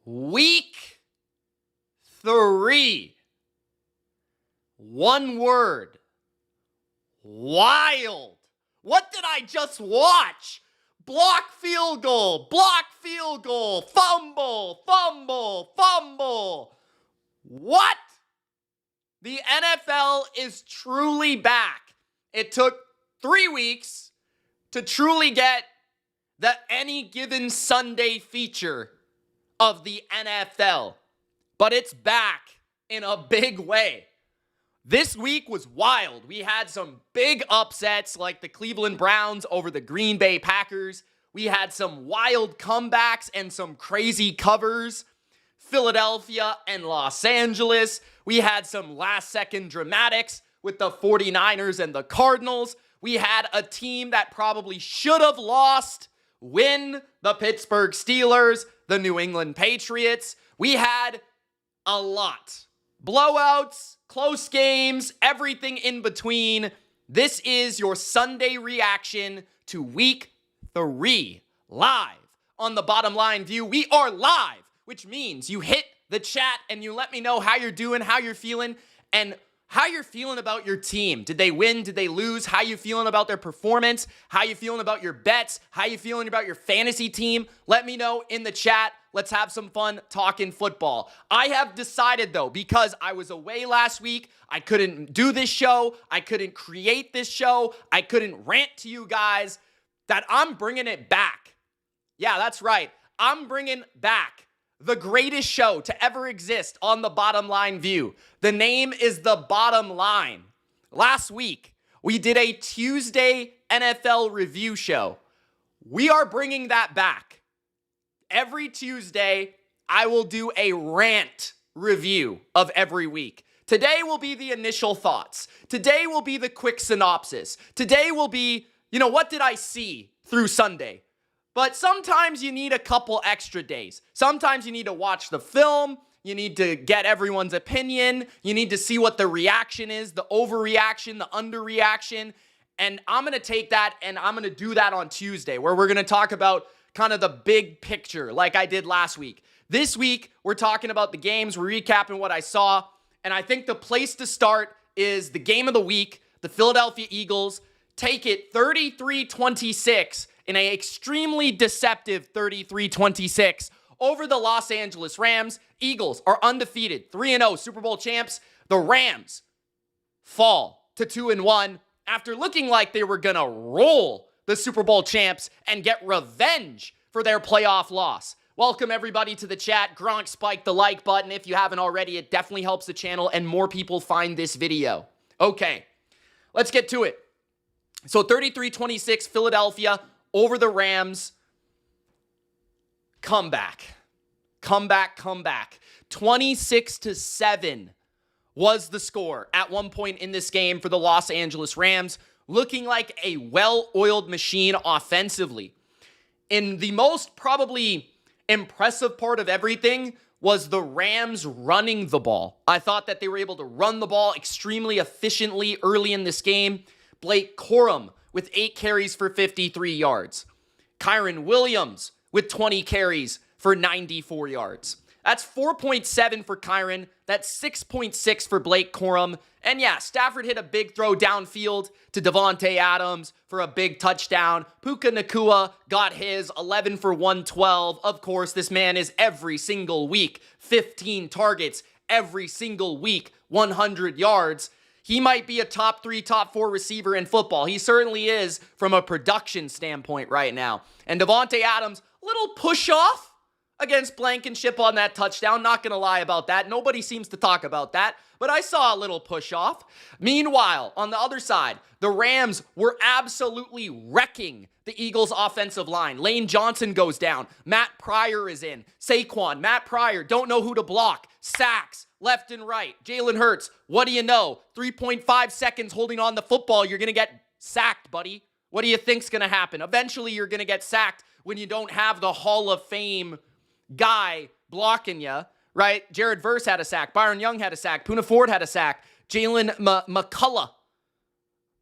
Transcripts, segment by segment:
Week 3. One word. Wild. What did I just watch? Block field goal, fumble. What? The NFL is truly back. It took 3 weeks to truly get the Any Given Sunday feature of the NFL, but it's back in a big way. This week was wild. We had some big upsets like the Cleveland Browns over the Green Bay Packers. We had some wild comebacks and some crazy covers. Philadelphia and Los Angeles. We had some last-second dramatics with the 49ers and the Cardinals. We had a team that probably should have lost win, the Pittsburgh Steelers, the New England Patriots. We had a lot. Blowouts, close games, everything in between. This is your Sunday reaction to Week 3, live on The Bottom Line View. We are live, which means you hit the chat and you let me know how you're doing, how you're feeling, and how you're feeling about your team. Did they win? Did they lose? How you feeling about their performance? How you feeling about your bets? How you feeling about your fantasy team? Let me know in the chat. Let's have some fun talking football. I have decided, though, because I was away last week, I couldn't do this show, I couldn't create this show, I couldn't rant to you guys, that I'm bringing it back. Yeah, that's right. I'm bringing back the greatest show to ever exist on The Bottom Line View. The name is The Bottom Line. Last week, we did a Tuesday NFL review show. We are bringing that back. Every Tuesday, I will do a rant review of every week. Today will be the initial thoughts. Today will be the quick synopsis. Today will be, what did I see through Sunday? But sometimes you need a couple extra days. Sometimes you need to watch the film. You need to get everyone's opinion. You need to see what the reaction is, the overreaction, the underreaction. And I'm going to take that and I'm going to do that on Tuesday, where we're going to talk about kind of the big picture like I did last week. This week, we're talking about the games. We're recapping what I saw. And I think the place to start is the game of the week. The Philadelphia Eagles take it 33-26 in an extremely deceptive 33-26 over the Los Angeles Rams. Eagles are undefeated, 3-0 Super Bowl champs. The Rams fall to 2-1 after looking like they were going to roll the Super Bowl champs and get revenge for their playoff loss. Welcome everybody to the chat. Gronk spiked the like button. If you haven't already, it definitely helps the channel and more people find this video. Okay, let's get to it. So 33-26 Philadelphia over the Rams. Comeback. 26-7 was the score at one point in this game for the Los Angeles Rams, looking like a well-oiled machine offensively. In the most probably impressive part of everything was the Rams running the ball. I thought that they were able to run the ball extremely efficiently early in this game. Blake Corum with 8 carries for 53 yards. Kyren Williams with 20 carries for 94 yards. That's 4.7 for Kyren. That's 6.6 for Blake Corum. And yeah, Stafford hit a big throw downfield to Davante Adams for a big touchdown. Puka Nacua got his 11 for 112. Of course, this man is every single week 15 targets, every single week 100 yards. He might be a top 3, top 4 receiver in football. He certainly is from a production standpoint right now. And Davante Adams, little push off against Blankenship on that touchdown. Not going to lie about that. Nobody seems to talk about that, but I saw a little push off. Meanwhile, on the other side, the Rams were absolutely wrecking the Eagles' offensive line. Lane Johnson goes down. Matt Pryor is in. Saquon, Matt Pryor, don't know who to block. Sacks left and right. Jalen Hurts, what do you know? 3.5 seconds holding on the football. You're going to get sacked, buddy. What do you think's going to happen? Eventually, you're going to get sacked when you don't have the Hall of Fame guy blocking you, right? Jared Verse had a sack. Byron Young had a sack. Poona Ford had a sack. Jalen McCullough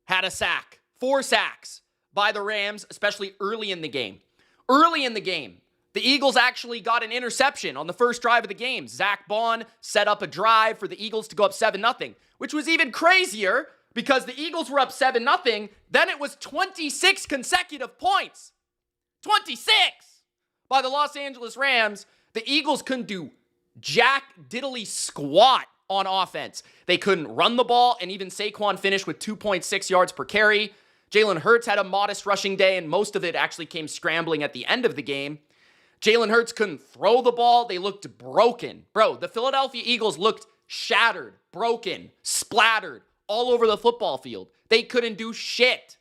had a sack. 4 sacks by the Rams, especially early in the game. Early in the game, The Eagles actually got an interception on the first drive of the game. Zach Bond set up a drive for the Eagles to go up 7-0, which was even crazier because the Eagles were up 7-0. Then it was 26 consecutive points. 26 by the Los Angeles Rams. The Eagles couldn't do jack diddly squat on offense. They couldn't run the ball, and even Saquon finished with 2.6 yards per carry. Jalen Hurts had a modest rushing day, and most of it actually came scrambling at the end of the game. Jalen Hurts couldn't throw the ball. They looked broken. Bro, the Philadelphia Eagles looked shattered, broken, splattered all over the football field. They couldn't do shit,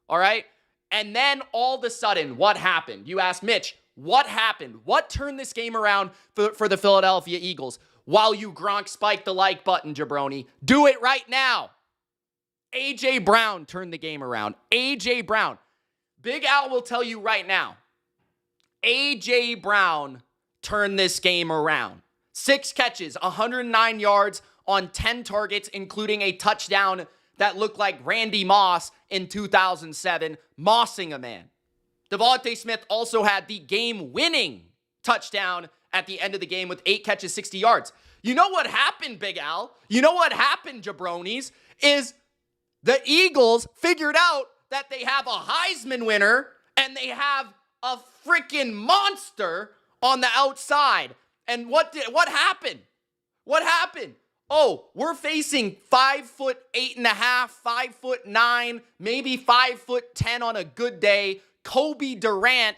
all right? And then all of a sudden, what happened? You asked Mitch, what happened? What turned this game around for the Philadelphia Eagles? While you Gronk spike the like button, jabroni, do it right now. A.J. Brown turned the game around. A.J. Brown. Big Al will tell you right now, A.J. Brown turned this game around. 6 catches, 109 yards on 10 targets, including a touchdown that looked like Randy Moss in 2007, mossing a man. Devontae Smith also had the game-winning touchdown at the end of the game with 8 catches, 60 yards. You know what happened, Big Al? You know what happened, jabronis? Is the Eagles figured out that they have a Heisman winner and they have a freaking monster on the outside. And what happened? What happened? Oh, we're facing 5'8.5", 5'9", maybe 5'10" on a good day. Kobe Durant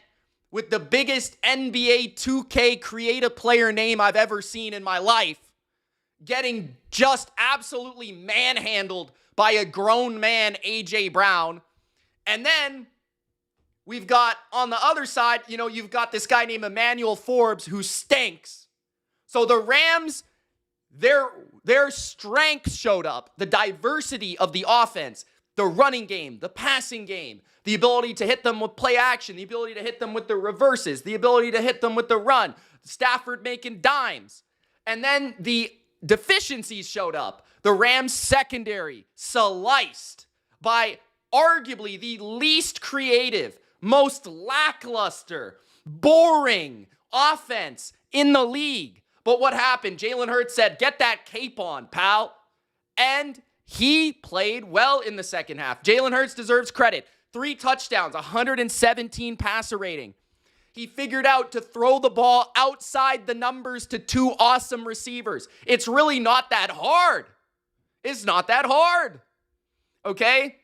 with the biggest NBA 2K creative player name I've ever seen in my life, getting just absolutely manhandled by a grown man, A.J. Brown. And then we've got on the other side, you've got this guy named Emmanuel Forbes who stinks. So the Rams, their strength showed up, the diversity of the offense, the running game, the passing game, the ability to hit them with play action, the ability to hit them with the reverses, the ability to hit them with the run, Stafford making dimes. And then the deficiencies showed up. The Rams secondary sliced by arguably the least creative, most lackluster, boring offense in the league. But what happened? Jalen Hurts said, "Get that cape on, pal." And he played well in the second half. Jalen Hurts deserves credit. 3 touchdowns, 117 passer rating. He figured out to throw the ball outside the numbers to 2 awesome receivers. It's really not that hard. It's not that hard. Okay?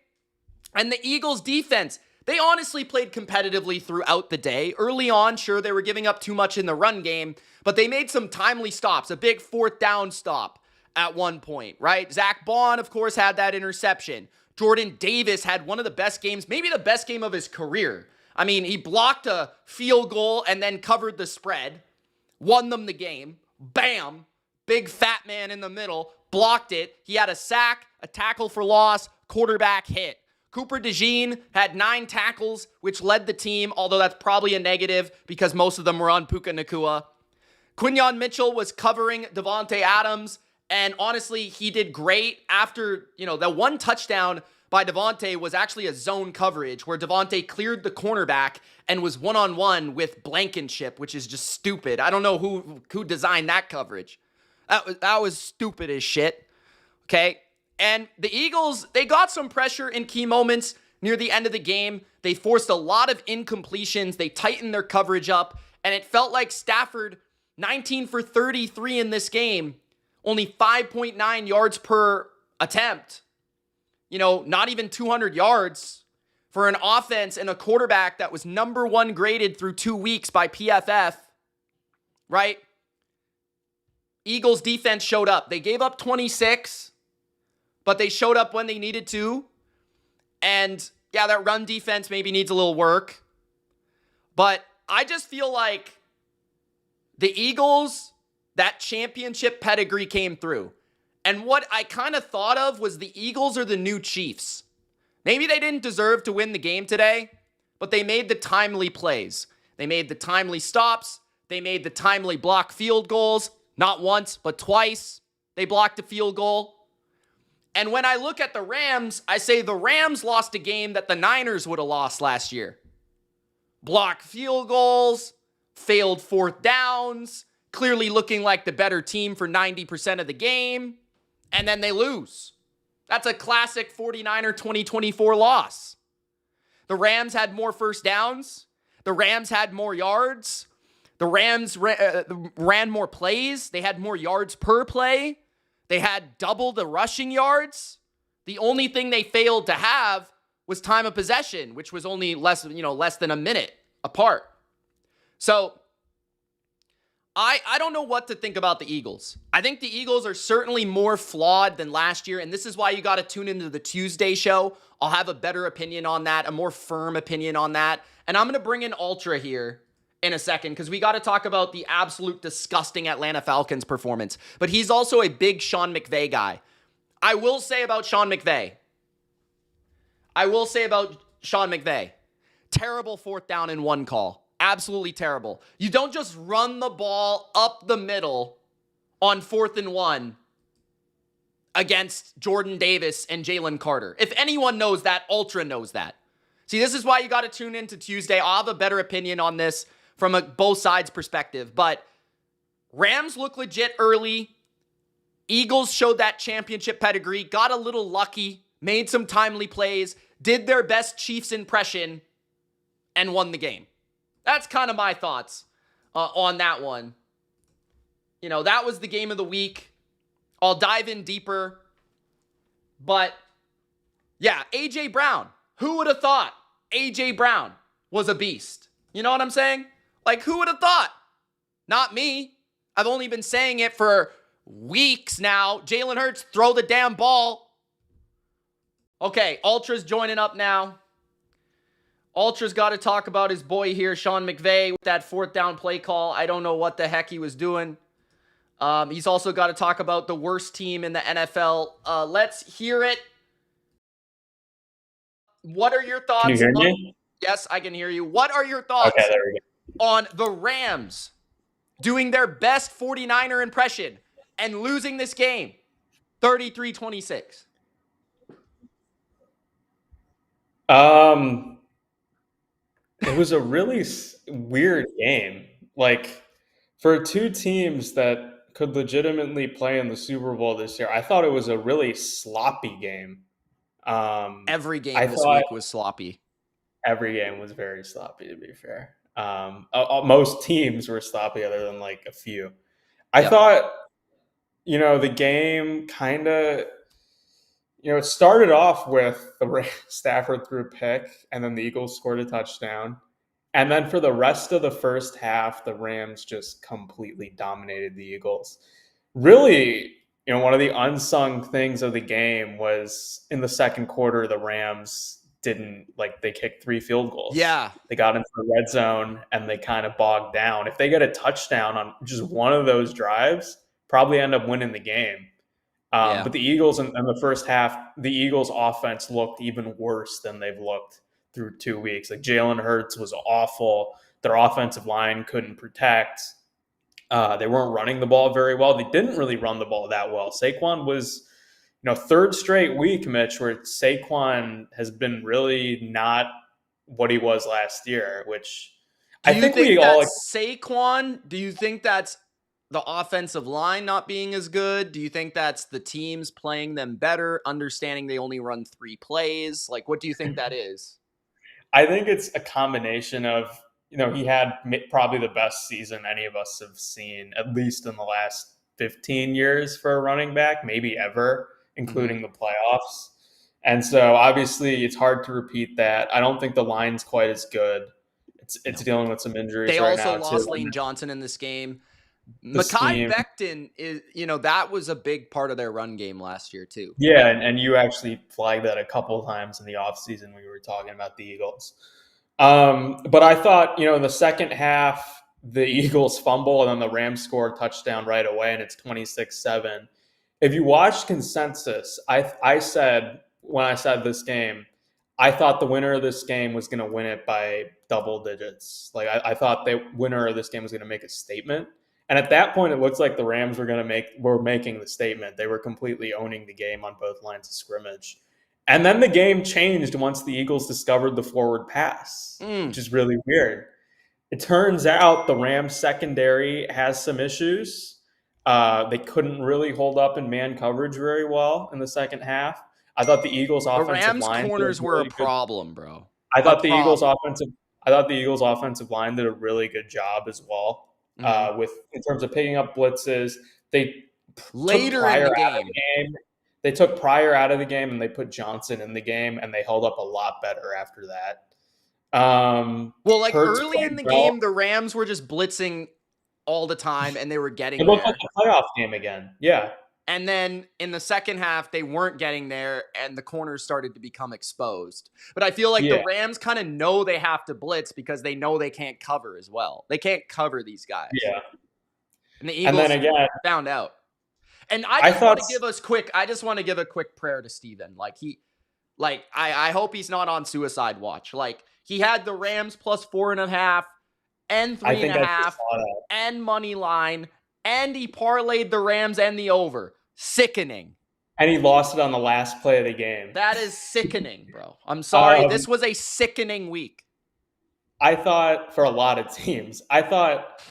And the Eagles defense, they honestly played competitively throughout the day. Early on, sure, they were giving up too much in the run game, but they made some timely stops, a big 4th down stop at one point, right? Zach Bond, of course, had that interception. Jordan Davis had one of the best games, maybe the best game of his career. I mean, he blocked a field goal and then covered the spread, won them the game. Bam! Big fat man in the middle, blocked it. He had a sack, a tackle for loss, quarterback hit. Cooper DeJean had 9 tackles, which led the team, although that's probably a negative because most of them were on Puka Nacua. Quinyon Mitchell was covering Devontae Adams, and honestly, he did great after, the one touchdown by Devontae was actually a zone coverage where Devontae cleared the cornerback and was one-on-one with Blankenship, which is just stupid. I don't know who designed that coverage. That was stupid as shit, okay? And the Eagles, they got some pressure in key moments near the end of the game. They forced a lot of incompletions. They tightened their coverage up, and it felt like Stafford, 19 for 33 in this game, only 5.9 yards per attempt. Not even 200 yards for an offense and a quarterback that was number 1 graded through 2 weeks by PFF, right? Eagles defense showed up. They gave up 26, but they showed up when they needed to. And yeah, that run defense maybe needs a little work. But I just feel like the Eagles, that championship pedigree came through. And what I kind of thought of was the Eagles are the new Chiefs. Maybe they didn't deserve to win the game today, but they made the timely plays. They made the timely stops. They made the timely block field goals. Not once, but twice. They blocked a field goal. And when I look at the Rams, I say the Rams lost a game that the Niners would have lost last year. Block field goals, failed fourth downs, clearly looking like the better team for 90% of the game, and then they lose. That's a classic 49er 2024 loss. The Rams had more first downs. The Rams had more yards. The Rams ran more plays. They had more yards per play. They had double the rushing yards. The only thing they failed to have was time of possession, which was only less than a minute apart. So I don't know what to think about the Eagles. I think the Eagles are certainly more flawed than last year, and this is why you got to tune into the Tuesday show. I'll have a better opinion on that, a more firm opinion on that. And I'm going to bring in Ultra here in a second because we got to talk about the absolute disgusting Atlanta Falcons performance. But he's also a big Sean McVay guy. I will say about Sean McVay, terrible fourth down and one call. Absolutely terrible. You don't just run the ball up the middle on 4th and 1 against Jordan Davis and Jalen Carter. If anyone knows that, Ultra knows that. See, this is why you got to tune into Tuesday. I'll have a better opinion on this from both sides' perspective. But Rams look legit early. Eagles showed that championship pedigree, got a little lucky, made some timely plays, did their best Chiefs impression, and won the game. That's kind of my thoughts on that one. That was the game of the week. I'll dive in deeper. But, yeah, A.J. Brown. Who would have thought A.J. Brown was a beast? You know what I'm saying? Like, who would have thought? Not me. I've only been saying it for weeks now. Jalen Hurts, throw the damn ball. Okay, Ultra's joining up now. Ultra's got to talk about his boy here, Sean McVay, with that fourth down play call. I don't know what the heck he was doing. He's also got to talk about the worst team in the NFL. Let's hear it. What are your thoughts? Can you hear me? Yes, I can hear you. What are your thoughts on the Rams doing their best 49er impression and losing this game 33-26? It was a really weird game. Like, for two teams that could legitimately play in the Super Bowl this year, I thought it was a really sloppy game. Every game this week was sloppy. Every game was very sloppy, to be fair. Most teams were sloppy other than like a few. I thought, the game kind of, it started off with the Stafford threw a pick, and then the Eagles scored a touchdown. And then for the rest of the first half, the Rams just completely dominated the Eagles. Really, one of the unsung things of the game was in the second quarter, the Rams they kicked 3 field goals. Yeah. They got into the red zone and they kind of bogged down. If they get a touchdown on just one of those drives, probably end up winning the game. But the Eagles in the first half, the Eagles offense looked even worse than they've looked through 2 weeks. Like, Jalen Hurts was awful. Their offensive line couldn't protect. They weren't running the ball very well. They didn't really run the ball that well. Saquon was, third straight week, Mitch, where Saquon has been really not what he was last year, which I think we all... Saquon, do you think that's the offensive line not being as good? Do you think that's the teams playing them better, understanding they only run 3 plays? Like, what do you think that is? I think it's a combination of, he had probably the best season any of us have seen, at least in the last 15 years for a running back, maybe ever, including the playoffs. And so obviously it's hard to repeat that. I don't think the line's quite as good. It's dealing with some injuries right now. They also lost Lane Johnson in this game. Mekhi Becton is, that was a big part of their run game last year too. Yeah, and you actually flagged that a couple of times in the offseason. We were talking about the Eagles. But I thought, in the second half, the Eagles fumble and then the Rams score a touchdown right away, and it's 26-7. If you watched consensus, I said, when I said this game, I thought the winner of this game was going to win it by double digits. Like, I thought the winner of this game was going to make a statement. And at that point, it looks like the Rams were making the statement. They were completely owning the game on both lines of scrimmage. And then the game changed once the Eagles discovered the forward pass, which is really weird. It turns out the Rams secondary has some issues. They couldn't really hold up in man coverage very well in the second half. I thought the Eagles' The offensive Rams line corners did a were a really good. problem, bro. I A thought the Eagles' problem. offensive. I thought the Eagles' offensive line did a really good job as well. With in terms of picking up blitzes, they took Later in Pryor the out of game. the game. They took Pryor out of the game and they put Johnson in the game, and they held up a lot better after that. Well, like Hurts early played in the well. game, the Rams were just blitzing all the time, and they were getting It looked there. like a playoff game again. Yeah. And then in the second half, they weren't getting there, and the corners started to become exposed. But I feel like the Rams kind of know they have to blitz because they know they can't cover as well. They can't cover these guys. Yeah. And the Eagles found out. And I just want to give a quick prayer to Steven. I hope he's not on suicide watch. Like, he had the Rams plus 4.5 and 3.5 and money line, and he parlayed the Rams and the over. Sickening. And he lost it on the last play of the game. That is sickening, bro. I'm sorry. This was a sickening week. I thought for a lot of teams, I thought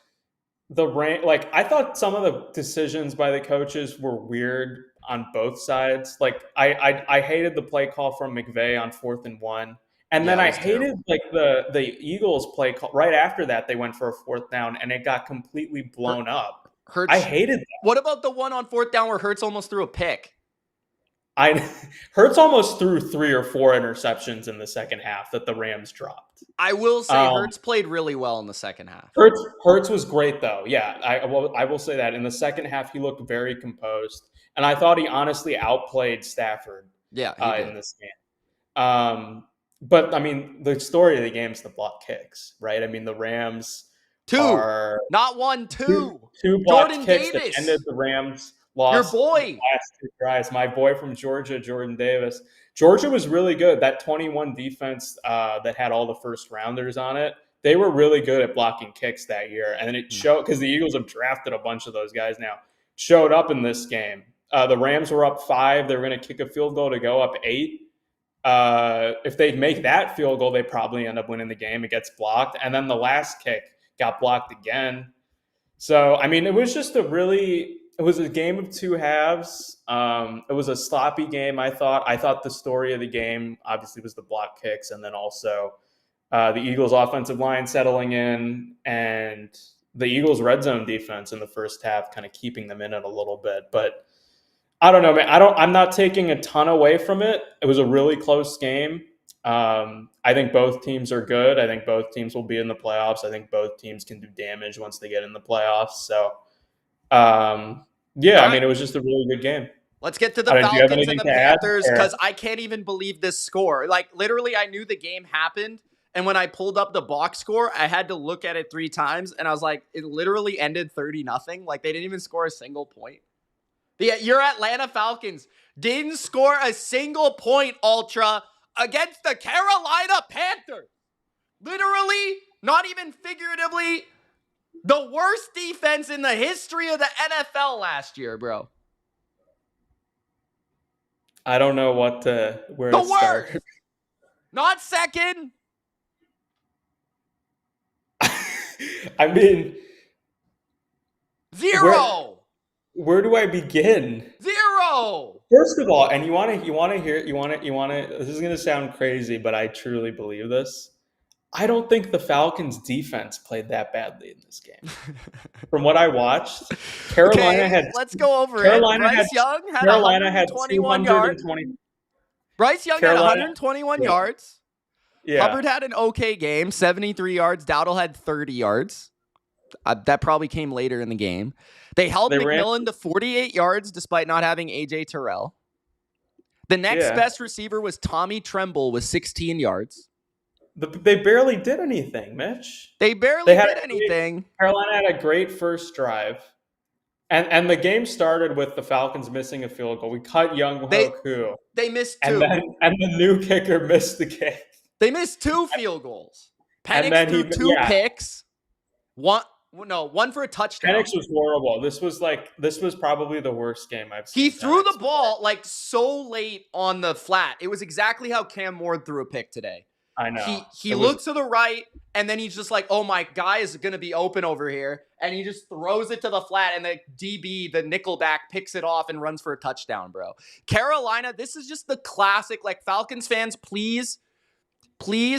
some of the decisions by the coaches were weird on both sides. Like I hated the play call from McVay on 4th and 1. And then I hated the Eagles play call right after that. They went for a 4th down and it got completely blown up. I hated that. What about the one on 4th down where Hurts almost threw a pick? Hurts almost threw 3 or 4 interceptions in the second half that the Rams dropped. I will say Hurts played really well in the second half. Hurts was great though. Yeah, I will say that in the second half he looked very composed, and I thought he honestly outplayed Stafford. In this game. But I mean, the story of the game is the block kicks, right? I mean, the Rams not 1, 2. Two blocked kicks that ended the Rams. Lost your boy. The last 2 drives. My boy from Georgia, Jordan Davis. Georgia was really good. That 21 defense that had all the first rounders on it, they were really good at blocking kicks that year. And it showed because the Eagles have drafted a bunch of those guys now. Showed up in this game. The Rams were up 5. They were going to kick a field goal to go up 8. If they make that field goal, they probably end up winning the game. It gets blocked. And then the last kick got blocked again. So, I mean, it was just it was a game of 2 halves. It was a sloppy game, I thought. I thought the story of the game, obviously, was the block kicks and then also the Eagles' offensive line settling in and the Eagles' red zone defense in the first half kind of keeping them in it a little bit. But I don't know, man. I'm not taking a ton away from it. It was a really close game. I think both teams are good. I think both teams will be in the playoffs. I think both teams can do damage once they get in the playoffs. So, I mean, it was just a really good game. Let's get to the Falcons and the Panthers because I can't even believe this score. Like, literally, I knew the game happened. And when I pulled up the box score, I had to look at it 3 times. And I was like, it literally ended 30-0. Like, they didn't even score a single point. Your Atlanta Falcons didn't score a single point, Ultra, against the Carolina Panthers. Literally, not even figuratively, the worst defense in the history of the NFL last year, bro. I don't know where to start. Not second. I mean, 0. Where do I begin? 0. First of all, and this is going to sound crazy, but I truly believe this. I don't think the Falcons defense played that badly in this game. From what I watched, Carolina had. Let's go over it. Bryce Young had 121 yards. Bryce Young had 121 yards. Yeah. Hubbard had an okay game, 73 yards. Dowdle had 30 yards. That probably came later in the game. They held McMillan to 48 yards despite not having A.J. Terrell. The next best receiver was Tommy Tremble with 16 yards. They barely did anything, Mitch. They barely did anything. Carolina had a great first drive. And the game started with the Falcons missing a field goal. We cut Young Hoku. They missed 2. And the new kicker missed the kick. They missed 2 field goals. Penix threw 2 picks. One for a touchdown. Penix was horrible. This was probably the worst game I've seen. He threw the ball like so late on the flat. It was exactly how Cam Ward threw a pick today. I know. He looks to the right, and then he's just like, oh, my guy is going to be open over here. And he just throws it to the flat, and the DB, the nickelback, picks it off and runs for a touchdown, bro. Carolina, this is just the classic. Like, Falcons fans, please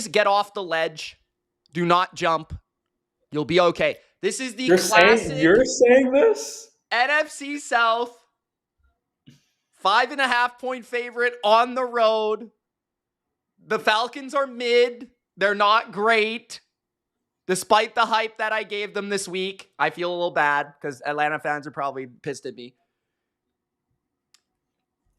get off the ledge. Do not jump. You'll be okay. This is the classic. You're saying this? NFC South, 5.5-point favorite on the road. The Falcons are mid. They're not great. Despite the hype that I gave them this week, I feel a little bad because Atlanta fans are probably pissed at me.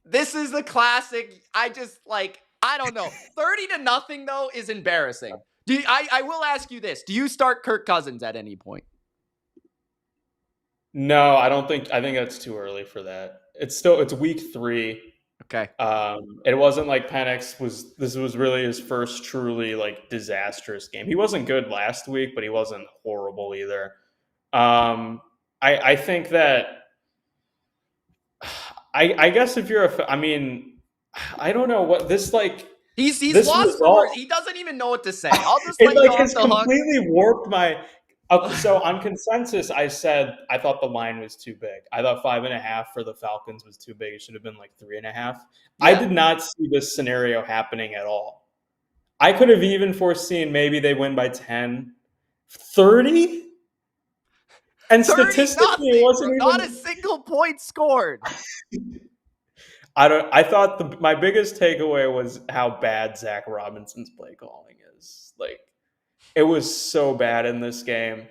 This is the classic. I don't know. 30-0 though is embarrassing. I will ask you this. Do you start Kirk Cousins at any point? No, I don't think. I think that's too early for that. It's week 3. Okay. It wasn't like Penix this was really his first truly like disastrous game. He wasn't good last week, but he wasn't horrible either. I think that I guess if you're I don't know what this like. He's lost for words. He doesn't even know what to say. I'll just let you off the hook. Completely warped my. So on consensus, I said I thought the line was too big. I thought 5.5 for the Falcons was too big. It should have been like 3.5. Yeah. I did not see this scenario happening at all. I could have even foreseen maybe they win by 10, 30, and 30 statistically, it wasn't even not a single point scored. I thought my biggest takeaway was how bad Zach Robinson's play calling is. Like, it was so bad in this game.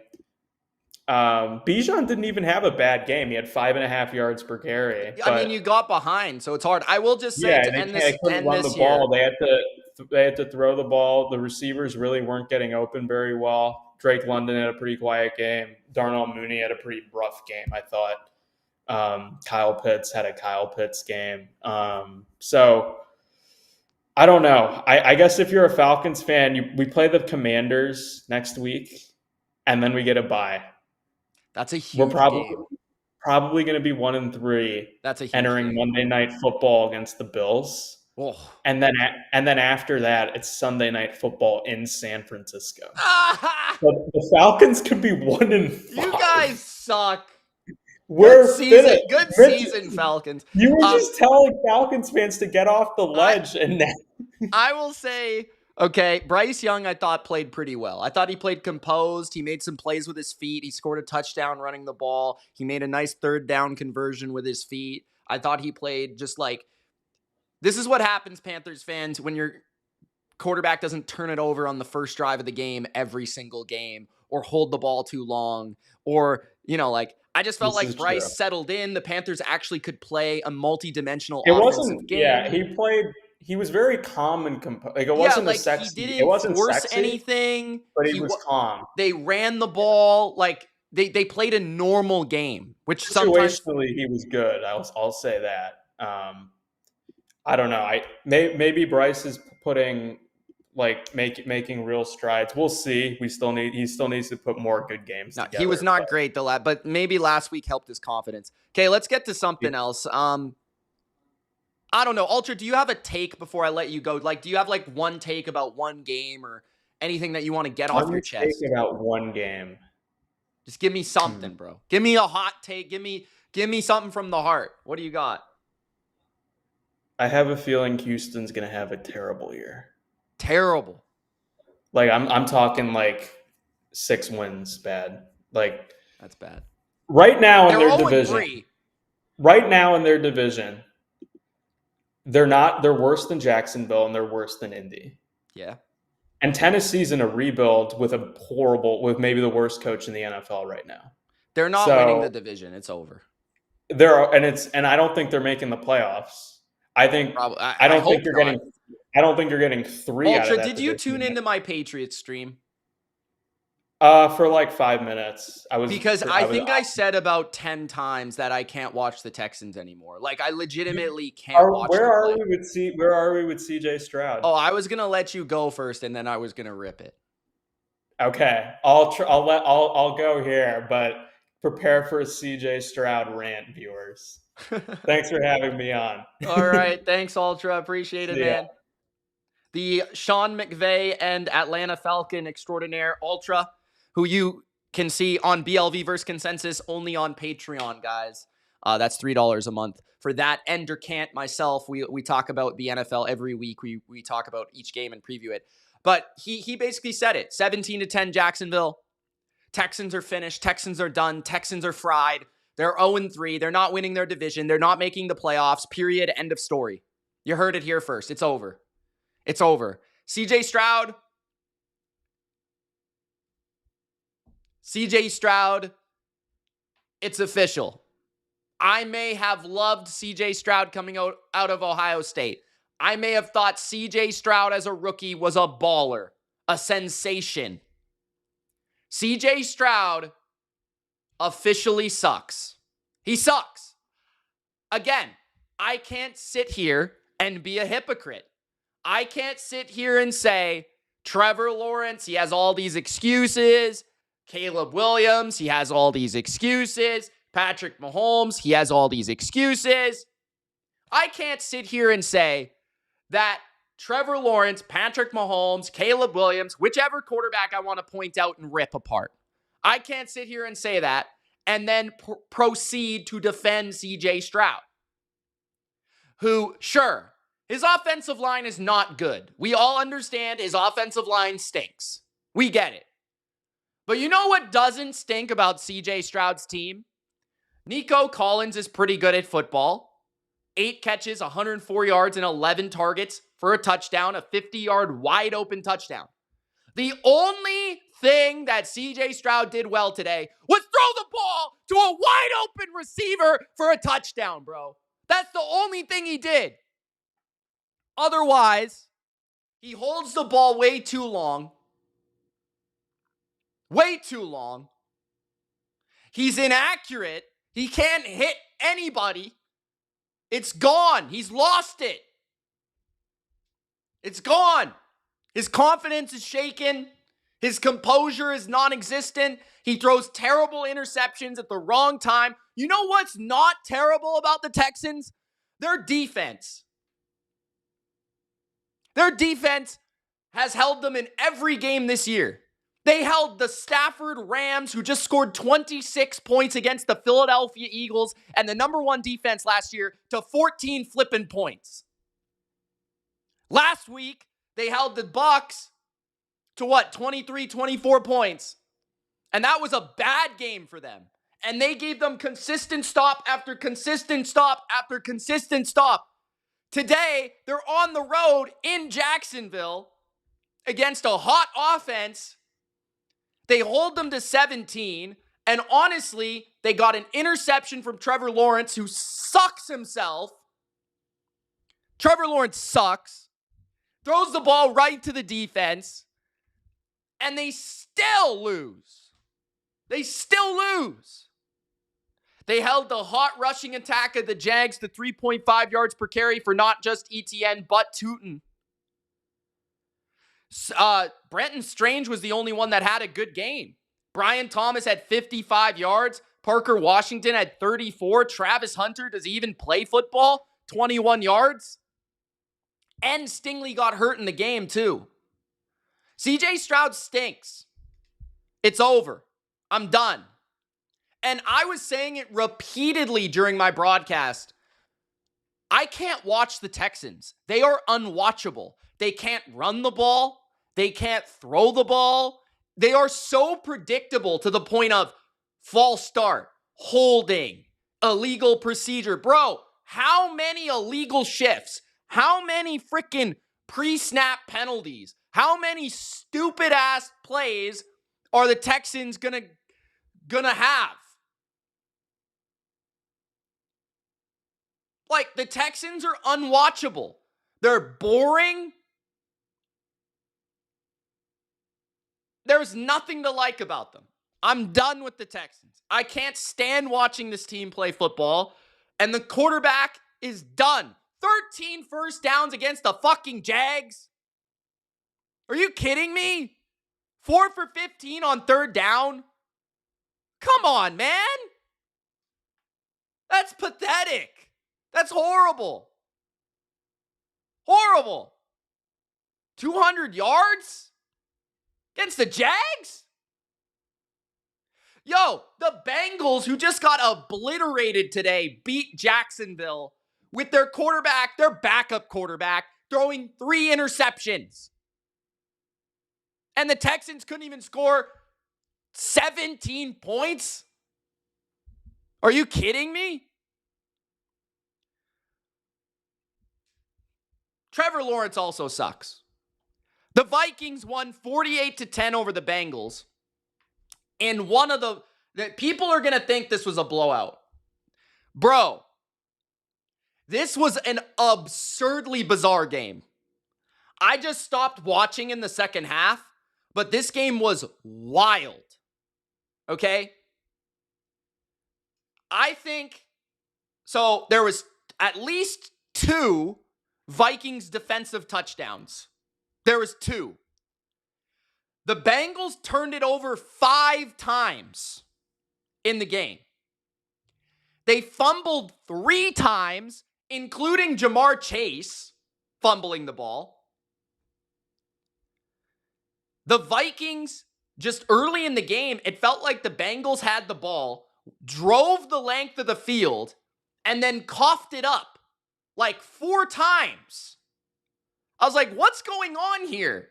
Bijan didn't even have a bad game. He had 5.5 yards per carry. I mean, you got behind, so it's hard. I will just say to end this ball. They had to throw the ball. The receivers really weren't getting open very well. Drake London had a pretty quiet game. Darnell Mooney had a pretty rough game, I thought. Kyle Pitts had a Kyle Pitts game. So I don't know. I guess if you're a Falcons fan, we play the Commanders next week, and then we get a bye. That's a huge game. Probably going to be 1-3. That's a huge entering game. Monday Night Football against the Bills. Oh. And then after that, it's Sunday Night Football in San Francisco. But the Falcons could be 1-5. You guys suck. Good season, Falcons. You were just telling Falcons fans to get off the ledge, and now I will say, okay, Bryce Young, I thought played pretty well. I thought he played composed. He made some plays with his feet. He scored a touchdown running the ball. He made a nice 3rd down conversion with his feet. I thought he played just like, this is what happens, Panthers fans, when your quarterback doesn't turn it over on the first drive of the game every single game, or hold the ball too long, or, I just felt like Bryce settled in. The Panthers actually could play a multi-dimensional offensive game. Yeah, he was very calm and composed. Like, it wasn't sexy. He didn't force anything. But he was calm. They ran the ball. Like, they played a normal game, which situationally he was good. I'll say that. I don't know. Maybe Bryce is putting making real strides. We'll see. He still needs to put more good games together. He was not great but maybe last week helped his confidence. Okay, let's get to something else. I don't know. Ultra, do you have a take before I let you go? Like, do you have like one take about one game or anything that you want to get off your chest? Take about one game. Just give me something, bro. Give me a hot take. Give me something from the heart. What do you got? I have a feeling Houston's going to have a terrible year. Terrible. Like, I'm talking like 6 wins bad. Like, that's bad. Right now in their division. Right now in their division, they're worse than Jacksonville and they're worse than Indy. Yeah. And Tennessee's in a rebuild with maybe the worst coach in the NFL right now. They're not winning the division. It's over. And I don't think they're making the playoffs. I don't think you're getting 3 Ultra, out of that did you division. tune into my Patriots stream? For like 5 minutes. I said about 10 times that I can't watch the Texans anymore. Like, I legitimately can't watch them. Where are we with CJ Stroud? Oh, I was gonna let you go first, and then I was gonna rip it. Okay, I'll go here, but prepare for a CJ Stroud rant, viewers. Thanks for having me on. All right, thanks, Ultra. Appreciate it, man. the Sean McVay and Atlanta Falcon extraordinaire ultra, who you can see on BLV versus Consensus only on Patreon, guys. That's $3 a month. For that, Ender Kant, myself, we talk about the NFL every week. We talk about each game and preview it. But he basically said it. 17-10 Jacksonville. Texans are finished. Texans are done. Texans are fried. They're 0-3. They're not winning their division. They're not making the playoffs. Period. End of story. You heard it here first. It's over. It's over. CJ Stroud, it's official. I may have loved CJ Stroud coming out of Ohio State. I may have thought CJ Stroud as a rookie was a baller, a sensation. CJ Stroud officially sucks. He sucks. Again, I can't sit here and be a hypocrite. I can't sit here and say, Trevor Lawrence, he has all these excuses. Caleb Williams, he has all these excuses. Patrick Mahomes, he has all these excuses. I can't sit here and say that Trevor Lawrence, Patrick Mahomes, Caleb Williams, whichever quarterback I want to point out and rip apart. I can't sit here and say that and then proceed to defend CJ Stroud, who, sure, his offensive line is not good. We all understand his offensive line stinks. We get it. But you know what doesn't stink about CJ Stroud's team? Nico Collins is pretty good at football. 8 catches, 104 yards, and 11 targets for a touchdown, a 50-yard wide-open touchdown. The only thing that CJ Stroud did well today was throw the ball to a wide-open receiver for a touchdown, bro. That's the only thing he did. Otherwise, he holds the ball way too long. Way too long. He's inaccurate. He can't hit anybody. It's gone. He's lost it. It's gone. His confidence is shaken. His composure is non-existent. He throws terrible interceptions at the wrong time. You know what's not terrible about the Texans? Their defense. Their defense has held them in every game this year. They held the Stafford Rams, who just scored 26 points against the Philadelphia Eagles and the number 1 defense last year, to 14 flipping points. Last week, they held the Bucs to 23, 24 points. And that was a bad game for them. And they gave them consistent stop after consistent stop after consistent stop. Today, they're on the road in Jacksonville against a hot offense. They hold them to 17, and honestly, they got an interception from Trevor Lawrence, who sucks himself. Trevor Lawrence sucks. Throws the ball right to the defense, and they still lose. They still lose. They held the hot rushing attack of the Jags to 3.5 yards per carry for not just ETN, but Tootin. Brenton Strange was the only one that had a good game. Brian Thomas had 55 yards. Parker Washington had 34. Travis Hunter, does he even play football? 21 yards. And Stingley got hurt in the game too. CJ Stroud stinks. It's over. I'm done. And I was saying it repeatedly during my broadcast. I can't watch the Texans. They are unwatchable. They can't run the ball. They can't throw the ball. They are so predictable to the point of false start, holding, illegal procedure. Bro, how many illegal shifts? How many freaking pre-snap penalties? How many stupid-ass plays are the Texans gonna have? Like, the Texans are unwatchable. They're boring. There's nothing to like about them. I'm done with the Texans. I can't stand watching this team play football. And the quarterback is done. 13 first downs against the fucking Jags. Are you kidding me? 4 for 15 on 3rd down? Come on, man. That's pathetic. That's horrible. Horrible. 200 yards against the Jags? Yo, the Bengals, who just got obliterated today, beat Jacksonville with their quarterback, their backup quarterback, throwing 3 interceptions. And the Texans couldn't even score 17 points? Are you kidding me? Trevor Lawrence also sucks. The Vikings won 48-10 over the Bengals. And one of the people are going to think this was a blowout. Bro, this was an absurdly bizarre game. I just stopped watching in the second half, but this game was wild. Okay? I think, so there was at least 2 Vikings defensive touchdowns. There was 2. The Bengals turned it over 5 times in the game. They fumbled 3 times, including Jamar Chase fumbling the ball. The Vikings, just early in the game, it felt like the Bengals had the ball, drove the length of the field, and then coughed it up like 4 times. I was like, what's going on here?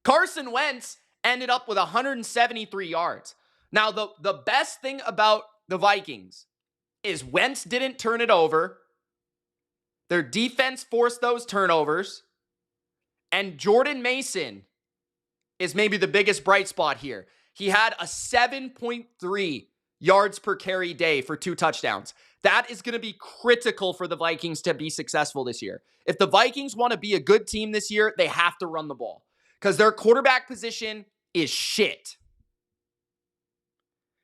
Carson Wentz ended up with 173 yards. Now, the best thing about the Vikings is Wentz didn't turn it over. Their defense forced those turnovers. And Jordan Mason is maybe the biggest bright spot here. He had a 7.3 yards per carry day for 2 touchdowns. That is going to be critical for the Vikings to be successful this year. If the Vikings want to be a good team this year, they have to run the ball. Because their quarterback position is shit.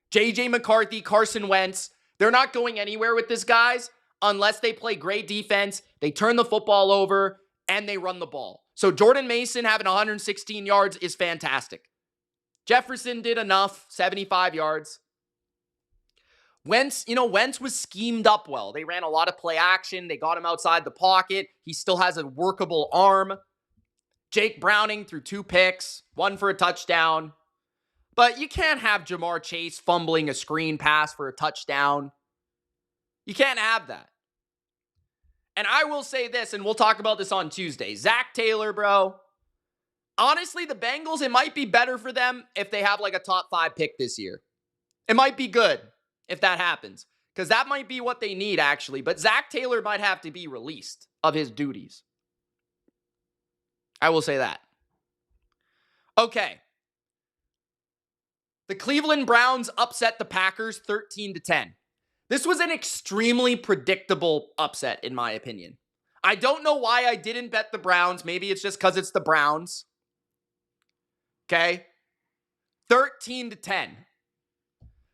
J.J. McCarthy, Carson Wentz, they're not going anywhere with this, guys, unless they play great defense, they turn the football over, and they run the ball. So Jordan Mason having 116 yards is fantastic. Jefferson did enough, 75 yards. Wentz was schemed up well. They ran a lot of play action. They got him outside the pocket. He still has a workable arm. Jake Browning threw 2 picks, 1 for a touchdown. But you can't have Jamar Chase fumbling a screen pass for a touchdown. You can't have that. And I will say this, and we'll talk about this on Tuesday. Zach Taylor, bro. Honestly, the Bengals, it might be better for them if they have like a top 5 pick this year. It might be good if that happens. Because that might be what they need, actually. But Zach Taylor might have to be released of his duties. I will say that. Okay. The Cleveland Browns upset the Packers 13-10. This was an extremely predictable upset, in my opinion. I don't know why I didn't bet the Browns. Maybe it's just because it's the Browns. Okay? 13-10.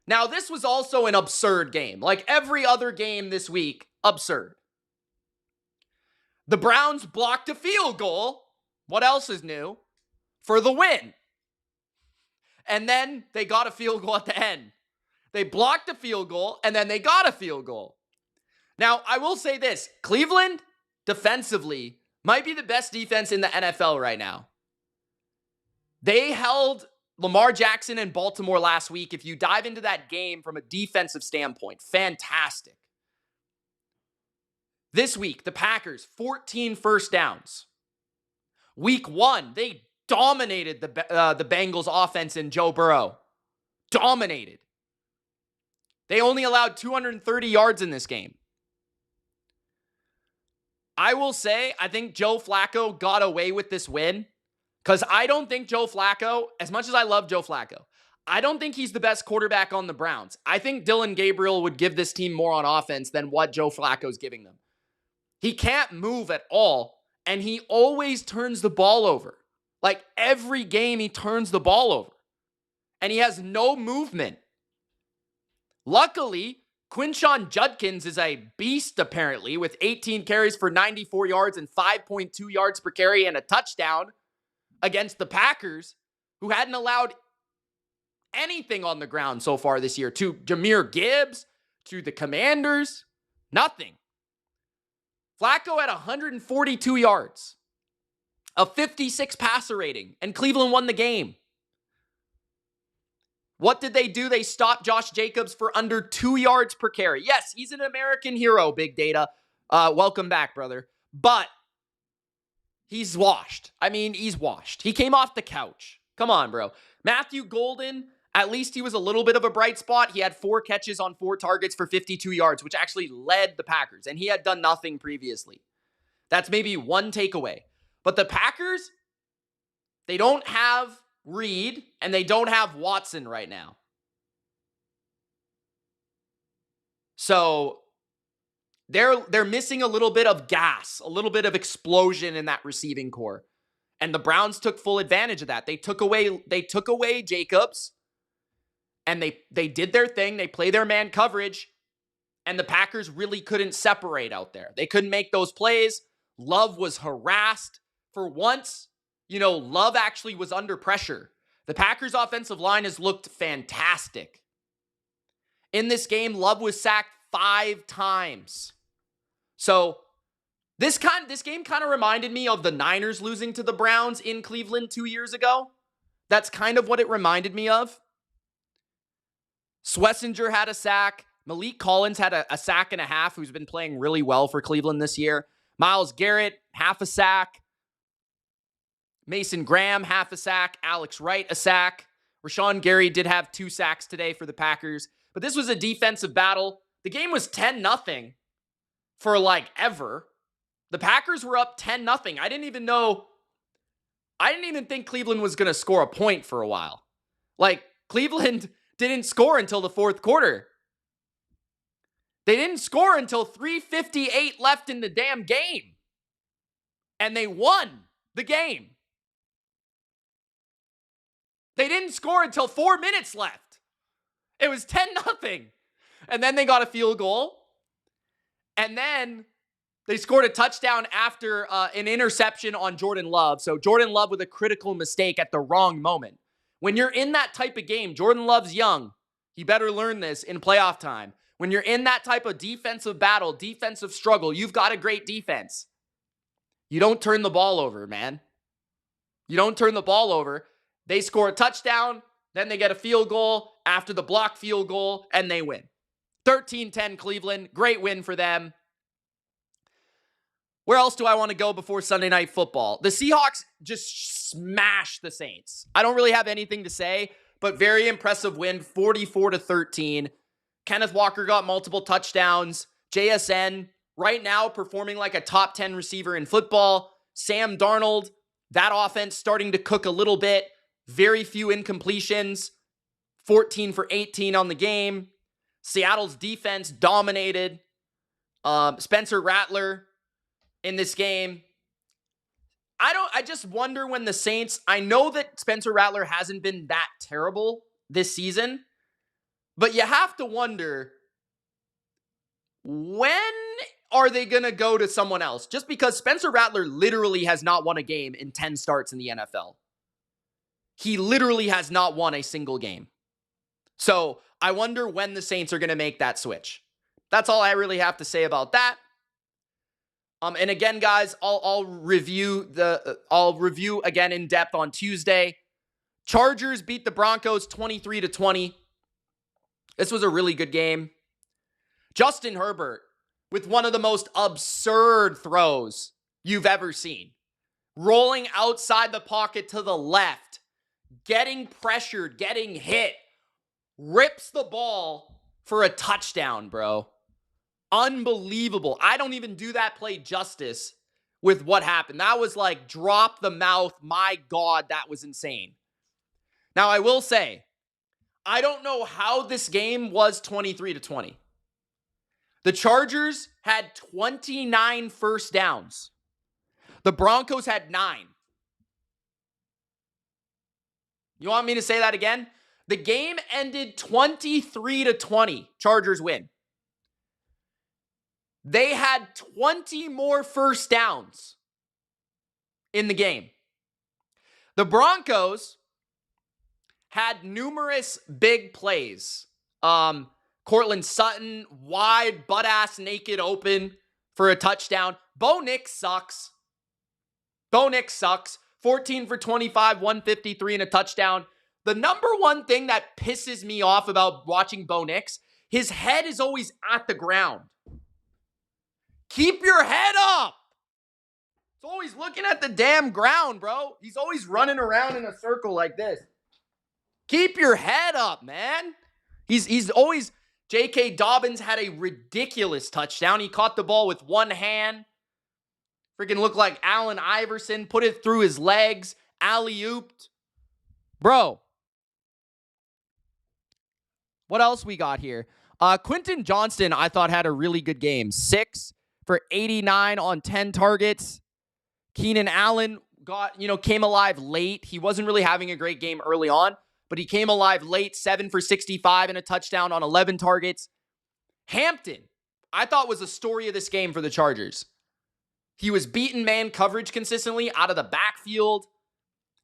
Now, this was also an absurd game. Like every other game this week, absurd. The Browns blocked a field goal. What else is new? For the win. And then they got a field goal at the end. They blocked a field goal, and then they got a field goal. Now, I will say this. Cleveland, defensively, might be the best defense in the NFL right now. They held Lamar Jackson in Baltimore last week. If you dive into that game from a defensive standpoint, fantastic. This week, the Packers, 14 first downs. Week 1, they dominated the Bengals offense in Joe Burrow. Dominated. They only allowed 230 yards in this game. I will say, I think Joe Flacco got away with this win because I don't think Joe Flacco, as much as I love Joe Flacco, I don't think he's the best quarterback on the Browns. I think Dylan Gabriel would give this team more on offense than what Joe Flacco's giving them. He can't move at all, and he always turns the ball over. Like every game, he turns the ball over, and he has no movement. Luckily, Quinshon Judkins is a beast, apparently, with 18 carries for 94 yards and 5.2 yards per carry and a touchdown against the Packers, who hadn't allowed anything on the ground so far this year. To Jahmyr Gibbs, to the Commanders, nothing. Flacco had 142 yards. a 56 passer rating, and Cleveland won the game. What did they do? They stopped Josh Jacobs for under 2 yards per carry. Yes, he's an American hero, Big Data. Welcome back, brother. But he's washed. I mean, he's washed. He came off the couch. Come on, bro. Matthew Golden, at least he was a little bit of a bright spot. He had 4 catches on 4 targets for 52 yards, which actually led the Packers, and he had done nothing previously. That's maybe one takeaway. But the Packers, they don't have Reed, and they don't have Watson right now. So they're missing a little bit of gas, a little bit of explosion in that receiving core. And the Browns took full advantage of that. They took away Jacobs, and they did their thing. They play their man coverage, and the Packers really couldn't separate out there. They couldn't make those plays. Love was harassed. For once, Love actually was under pressure. The Packers' offensive line has looked fantastic. In this game, Love was sacked 5 times. So this game kind of reminded me of the Niners losing to the Browns in Cleveland 2 years ago. That's kind of what it reminded me of. Schlesinger had a sack. Malik Collins had a sack and a half, who's been playing really well for Cleveland this year. Myles Garrett, half a sack. Mason Graham, half a sack. Alex Wright, a sack. Rashawn Gary did have 2 sacks today for the Packers. But this was a defensive battle. The game was 10-0 for ever. The Packers were up 10-0. I didn't even think Cleveland was going to score a point for a while. Cleveland didn't score until the 4th quarter. They didn't score until 3:58 left in the damn game. And they won the game. They didn't score until 4 minutes left. It was 10-0. And then they got a field goal. And then they scored a touchdown after an interception on Jordan Love. So Jordan Love with a critical mistake at the wrong moment. When you're in that type of game, Jordan Love's young. He better learn this in playoff time. When you're in that type of defensive battle, defensive struggle, you've got a great defense. You don't turn the ball over, man. You don't turn the ball over. They score a touchdown, then they get a field goal after the blocked field goal, and they win. 13-10 Cleveland. Great win for them. Where else do I want to go before Sunday Night Football? The Seahawks just smashed the Saints. I don't really have anything to say, but very impressive win, 44-13. Kenneth Walker got multiple touchdowns. JSN right now performing like a top 10 receiver in football. Sam Darnold, that offense starting to cook a little bit. Very few incompletions. 14 for 18 on the game. Seattle's defense dominated. Spencer Rattler in this game. I just wonder when the Saints, I know that Spencer Rattler hasn't been that terrible this season, but you have to wonder, when are they going to go to someone else? Just because Spencer Rattler literally has not won a game in 10 starts in the NFL. He literally has not won a single game. So I wonder when the Saints are going to make that switch. That's all I really have to say about that. And again, guys, I'll review again in depth on Tuesday. Chargers beat the Broncos 23-20. This was a really good game. Justin Herbert with one of the most absurd throws you've ever seen. Rolling outside the pocket to the left, getting pressured, getting hit, rips the ball for a touchdown, bro. Unbelievable. I don't even do that play justice with what happened. That was like drop the mouth. My God, that was insane. Now, I will say, I don't know how this game was 23-20. The Chargers had 29 first downs. The Broncos had 9. You want me to say that again? The game ended 23-20. Chargers win. They had 20 more first downs in the game. The Broncos had numerous big plays. Cortland Sutton, wide, butt-ass naked open for a touchdown. Bo Nix sucks. Bo Nix sucks. 14 for 25, 153 and a touchdown. The number one thing that pisses me off about watching Bo Nix, his head is always at the ground. Keep your head up. He's always looking at the damn ground, bro. He's always running around in a circle like this. Keep your head up, man. He's always... J.K. Dobbins had a ridiculous touchdown. He caught the ball with one hand. Freaking looked like Allen Iverson. Put it through his legs. Alley-ooped. Bro. What else we got here? Quentin Johnston, I thought, had a really good game. 6 for 89 on 10 targets. Keenan Allen came alive late. He wasn't really having a great game early on, but he came alive late, 7 for 65 and a touchdown on 11 targets. Hampton, I thought, was the story of this game for the Chargers. He was beating man coverage consistently out of the backfield.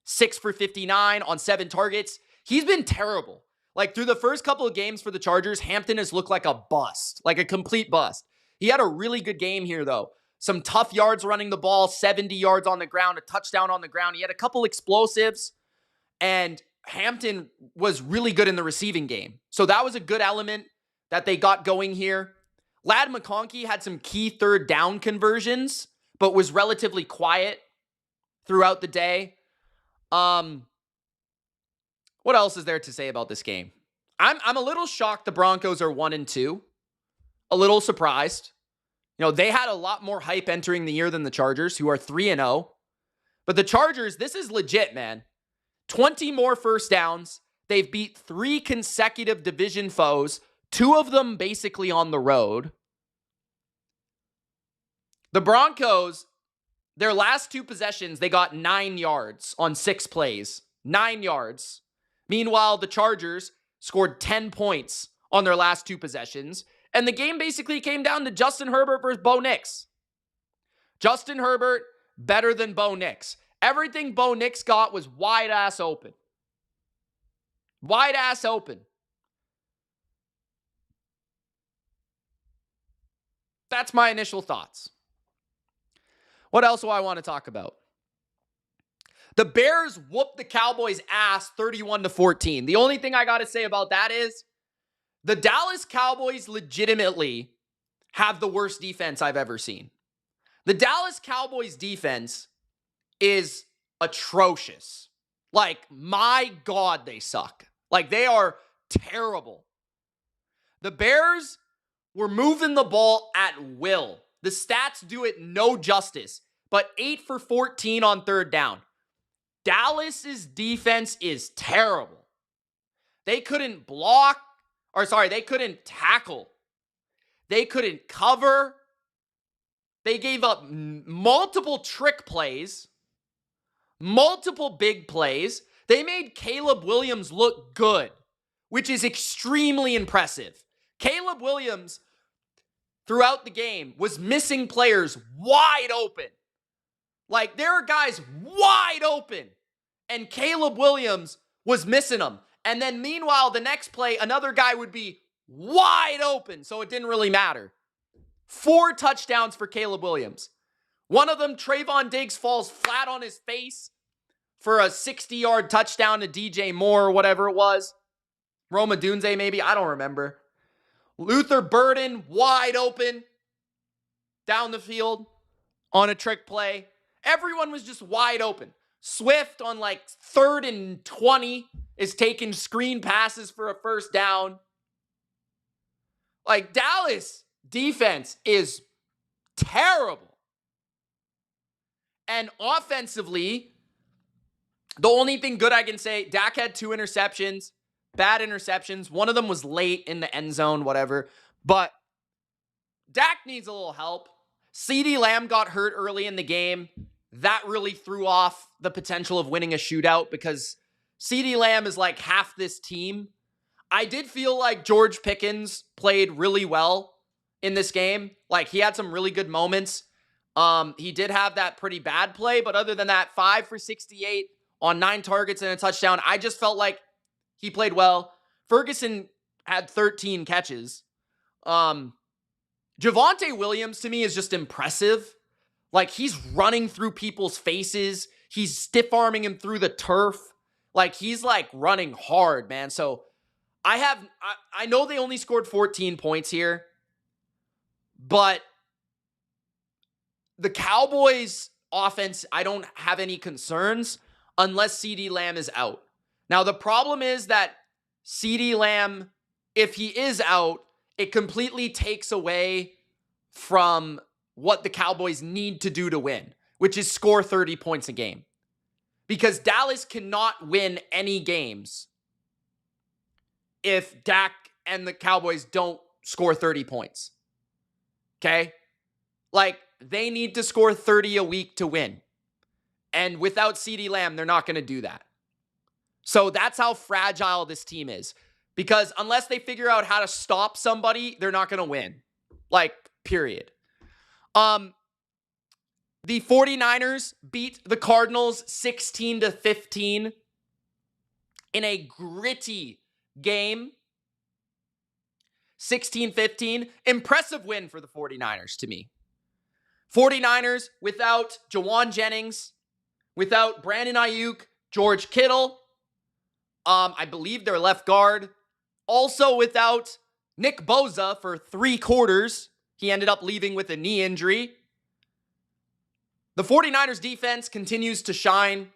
6 for 59 on 7 targets. He's been terrible. Like, through the first couple of games for the Chargers, Hampton has looked like a bust, like a complete bust. He had a really good game here, though. Some tough yards running the ball, 70 yards on the ground, a touchdown on the ground. He had a couple explosives, and Hampton was really good in the receiving game. So that was a good element that they got going here. Ladd McConkey had some key third down conversions, but was relatively quiet throughout the day. What else is there to say about this game? I'm a little shocked the Broncos are 1-2. A little surprised. They had a lot more hype entering the year than the Chargers, who are 3-0. But the Chargers, this is legit, man. 20 more first downs. They've beat 3 consecutive division foes, 2 of them basically on the road. The Broncos, their last 2 possessions, they got 9 yards on 6 plays. 9 yards. Meanwhile, the Chargers scored 10 points on their last 2 possessions. And the game basically came down to Justin Herbert versus Bo Nix. Justin Herbert, better than Bo Nix. Everything Bo Nix got was wide ass open. Wide ass open. That's my initial thoughts. What else do I want to talk about? The Bears whooped the Cowboys' ass 31-14. The only thing I got to say about that is the Dallas Cowboys legitimately have the worst defense I've ever seen. The Dallas Cowboys defense is atrocious. Like, my God, they suck. Like, they are terrible. The Bears were moving the ball at will. The stats do it no justice, but 8 for 14 on third down. Dallas's defense is terrible. They couldn't they couldn't tackle. They couldn't cover. They gave up multiple trick plays, multiple big plays. They made Caleb Williams look good, which is extremely impressive. Caleb Williams, throughout the game, was missing players wide open. Like, there are guys wide open, and Caleb Williams was missing them. And then meanwhile, the next play, another guy would be wide open, so it didn't really matter. 4 touchdowns for Caleb Williams. One of them, Trayvon Diggs, falls flat on his face for a 60-yard touchdown to DJ Moore or whatever it was. Roma Dunze, maybe. I don't remember. Luther Burden, wide open, down the field on a trick play. Everyone was just wide open. Swift on like 3rd and 20 is taking screen passes for a first down. Like, Dallas defense is terrible. And offensively, the only thing good I can say, Dak had 2 interceptions, bad interceptions. One of them was late in the end zone, whatever. But Dak needs a little help. CeeDee Lamb got hurt early in the game. That really threw off the potential of winning a shootout because CeeDee Lamb is like half this team. I did feel like George Pickens played really well in this game. Like, he had some really good moments. He did have that pretty bad play, but other than that, 5 for 68 on 9 targets and a touchdown. I just felt like he played well. Ferguson had 13 catches. Javonte Williams, to me, is just impressive. Like, he's running through people's faces. He's stiff-arming him through the turf. Like, he's, like, running hard, man. So, I know they only scored 14 points here, but the Cowboys' offense, I don't have any concerns unless CeeDee Lamb is out. Now, the problem is that CeeDee Lamb, if he is out, it completely takes away from what the Cowboys need to do to win, which is score 30 points a game. Because Dallas cannot win any games if Dak and the Cowboys don't score 30 points. Okay? Like, they need to score 30 a week to win. And without CeeDee Lamb, they're not going to do that. So that's how fragile this team is. Because unless they figure out how to stop somebody, they're not going to win. Like, period. The 49ers beat the Cardinals 16-15 in a gritty game. 16-15. Impressive win for the 49ers to me. 49ers without Jawan Jennings, without Brandon Ayuk, George Kittle. I believe their left guard. Also without Nick Bosa for 3 quarters. He ended up leaving with a knee injury. The 49ers defense continues to shine.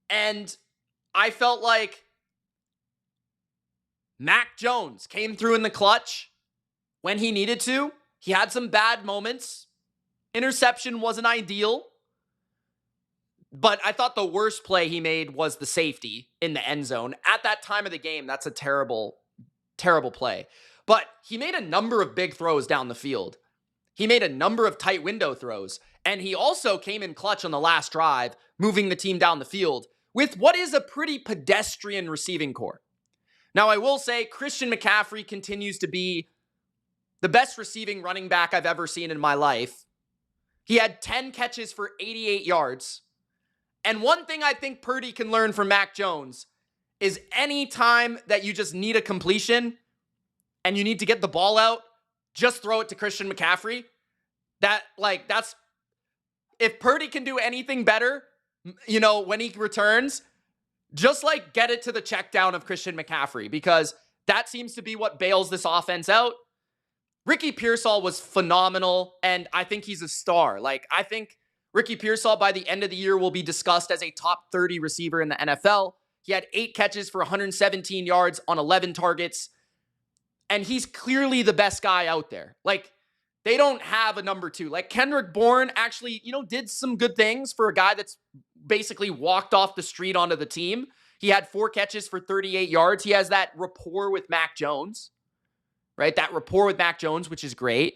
And I felt like Mac Jones came through in the clutch when he needed to. He had some bad moments. Interception wasn't ideal. But I thought the worst play he made was the safety in the end zone. At that time of the game, that's a terrible, terrible play. But he made a number of big throws down the field. He made a number of tight window throws. And he also came in clutch on the last drive, moving the team down the field with what is a pretty pedestrian receiving corps. Now, I will say Christian McCaffrey continues to be the best receiving running back I've ever seen in my life. He had 10 catches for 88 yards. And one thing I think Purdy can learn from Mac Jones is any time that you just need a completion and you need to get the ball out, just throw it to Christian McCaffrey. That's if Purdy can do anything better, when he returns, just get it to the check down of Christian McCaffrey, because that seems to be what bails this offense out. Ricky Pearsall was phenomenal, and I think he's a star. I think Ricky Pearsall by the end of the year will be discussed as a top 30 receiver in the NFL. He had 8 catches for 117 yards on 11 targets, and he's clearly the best guy out there. They don't have a number 2. Kendrick Bourne actually, did some good things for a guy that's basically walked off the street onto the team. He had 4 catches for 38 yards. He has that rapport with Mac Jones, right? That rapport with Mac Jones, which is great.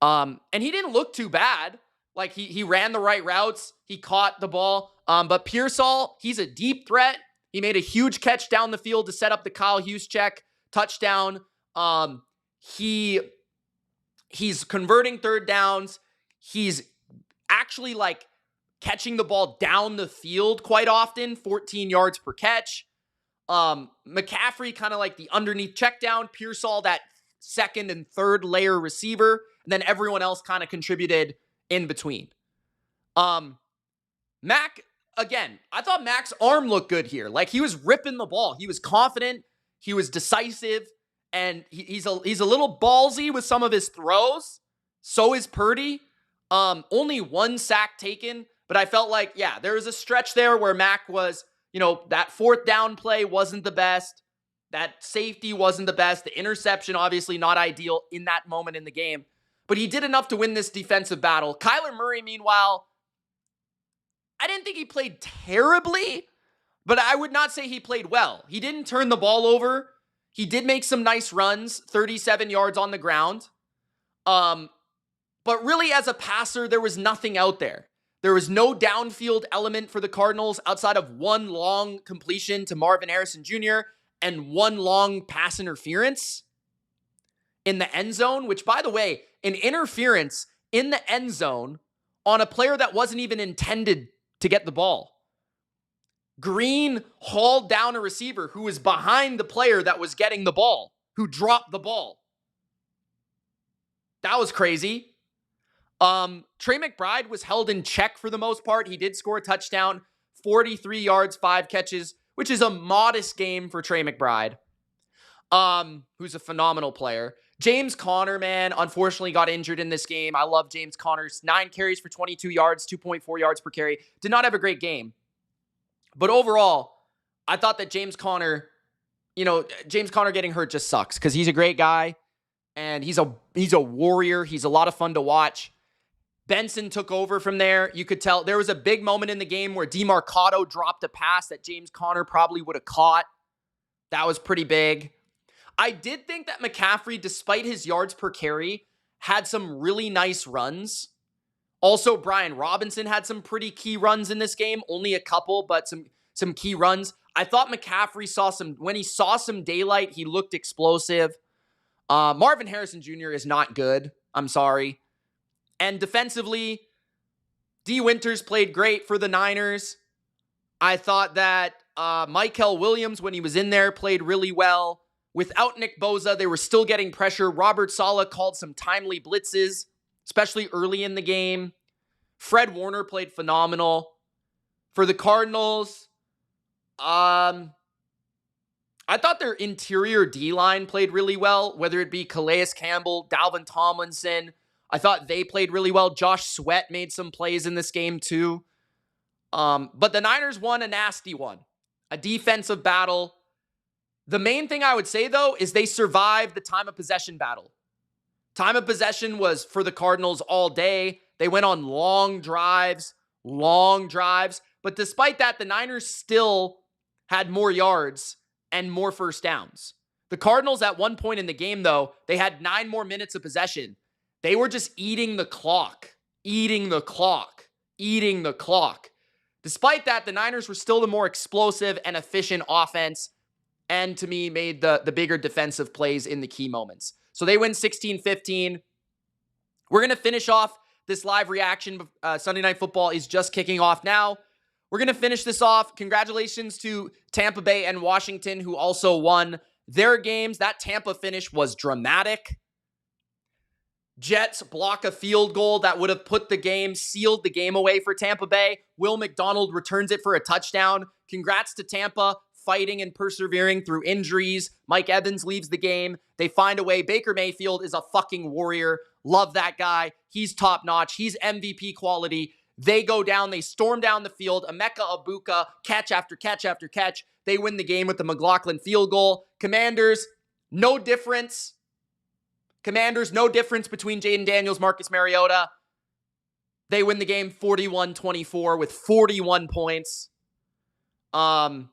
And he didn't look too bad. He ran the right routes. He caught the ball. But Pearsall, he's a deep threat. He made a huge catch down the field to set up the Kyle Juszczyk touchdown. He's converting third downs. He's actually catching the ball down the field quite often, 14 yards per catch. McCaffrey kind of the underneath check down. Pearsall, that second and third layer receiver. And then everyone else kind of contributed in between. Mac, again, I thought Mac's arm looked good here. He was ripping the ball. He was confident. He was decisive. And he's a little ballsy with some of his throws. So is Purdy. Only 1 sack taken. But I felt there was a stretch there where Mac was, that 4th down play wasn't the best. That safety wasn't the best. The interception, obviously not ideal in that moment in the game. But he did enough to win this defensive battle. Kyler Murray, meanwhile, I didn't think he played terribly, but I would not say he played well. He didn't turn the ball over. He did make some nice runs, 37 yards on the ground. But really, as a passer, there was nothing out there. There was no downfield element for the Cardinals outside of 1 long completion to Marvin Harrison Jr. and 1 long pass interference in the end zone, which, by the way, an interference in the end zone on a player that wasn't even intended to get the ball. Green hauled down a receiver who was behind the player that was getting the ball, who dropped the ball. That was crazy. Trey McBride was held in check for the most part. He did score a touchdown, 43 yards, 5 catches, which is a modest game for Trey McBride, who's a phenomenal player. James Conner, man, unfortunately got injured in this game. I love James Conner's 9 carries for 22 yards, 2.4 yards per carry. Did not have a great game. But overall, I thought that James Conner getting hurt just sucks because he's a great guy and he's a warrior. He's a lot of fun to watch. Benson took over from there. You could tell there was a big moment in the game where DeMarcado dropped a pass that James Conner probably would have caught. That was pretty big. I did think that McCaffrey, despite his yards per carry, had some really nice runs. Also, Brian Robinson had some pretty key runs in this game. Only a couple, but some key runs. I thought McCaffrey when he saw some daylight, he looked explosive. Marvin Harrison Jr. is not good. I'm sorry. And defensively, D. Winters played great for the Niners. I thought that Mykel Williams, when he was in there, played really well. Without Nick Bosa, they were still getting pressure. Robert Saleh called some timely blitzes, especially early in the game. Fred Warner played phenomenal. For the Cardinals, I thought their interior D-line played really well, whether it be Calais Campbell, Dalvin Tomlinson. I thought they played really well. Josh Sweat made some plays in this game too. But the Niners won a nasty one, a defensive battle. The main thing I would say, though, is they survived the time of possession battle. Time of possession was for the Cardinals all day. They went on long drives. But despite that, the Niners still had more yards and more first downs. The Cardinals at one point in the game, though, they had 9 more minutes of possession. They were just eating the clock. Despite that, the Niners were still the more explosive and efficient offense, and to me made the bigger defensive plays in the key moments. So they win 16-15. We're going to finish off this live reaction. Sunday Night Football is just kicking off now. We're going to finish this off. Congratulations to Tampa Bay and Washington, who also won their games. That Tampa finish was dramatic. Jets block a field goal that would have sealed the game away for Tampa Bay. Will McDonald returns it for a touchdown. Congrats to Tampa, fighting and persevering through injuries. Mike Evans leaves the game. They find a way. Baker Mayfield is a fucking warrior. Love that guy. He's top notch. He's MVP quality. They go down. They storm down the field. Emeka Egbuka, catch after catch after catch. They win the game with the McLaughlin field goal. Commanders, no difference. No difference between Jaden Daniels, Marcus Mariota. They win the game 41-24 with 41 points. Yeah.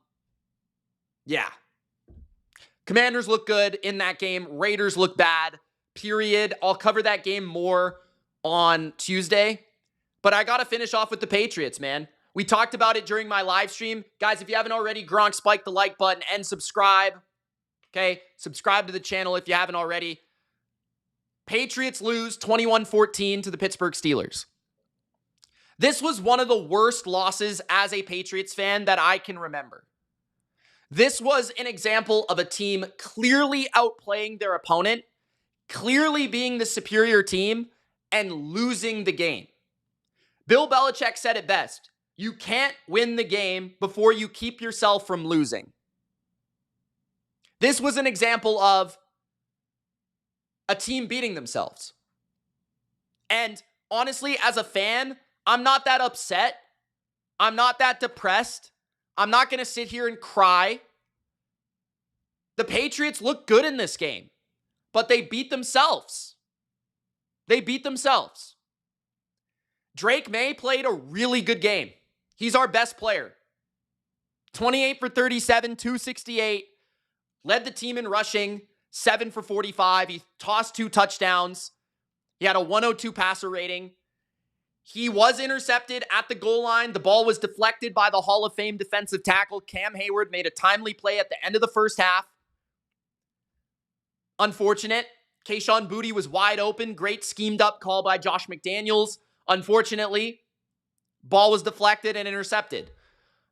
Commanders look good in that game. Raiders look bad. Period. I'll cover that game more on Tuesday. But I got to finish off with the Patriots, man. We talked about it during my live stream. Guys, if you haven't already, Gronk, spike the like button and subscribe. Okay? Subscribe to the channel if you haven't already. Patriots lose 21-14 to the Pittsburgh Steelers. This was one of the worst losses as a Patriots fan that I can remember. This was an example of a team clearly outplaying their opponent, clearly being the superior team, and losing the game. Bill Belichick said it best. You can't win the game before you keep yourself from losing. This was an example of a team beating themselves. And honestly, as a fan, I'm not that upset. I'm not that depressed. I'm not going to sit here and cry. The Patriots look good in this game, but they beat themselves. Drake May played a really good game. He's our best player. 28 for 37, 268. Led the team in rushing, 7 for 45. He tossed 2 touchdowns. He had a 102 passer rating. He was intercepted at the goal line. The ball was deflected by the Hall of Fame defensive tackle. Cam Hayward made a timely play at the end of the first half. Unfortunate. Kayshon Boutte was wide open. Great schemed up call by Josh McDaniels. Unfortunately, ball was deflected and intercepted.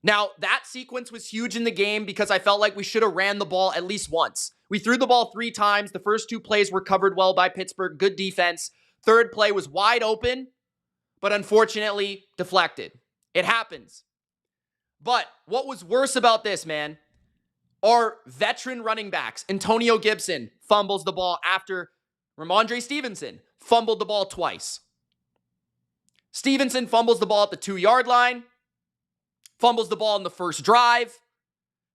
Now, that sequence was huge in the game because I felt like we should have ran the ball at least once. We threw the ball 3 times. The first 2 plays were covered well by Pittsburgh. Good defense. Third play was wide open, but unfortunately deflected. It happens. But what was worse about this, man, are veteran running backs. Antonio Gibson fumbles the ball after Ramondre Stevenson fumbled the ball twice. Stevenson fumbles the ball at the 2-yard line, fumbles the ball in the first drive.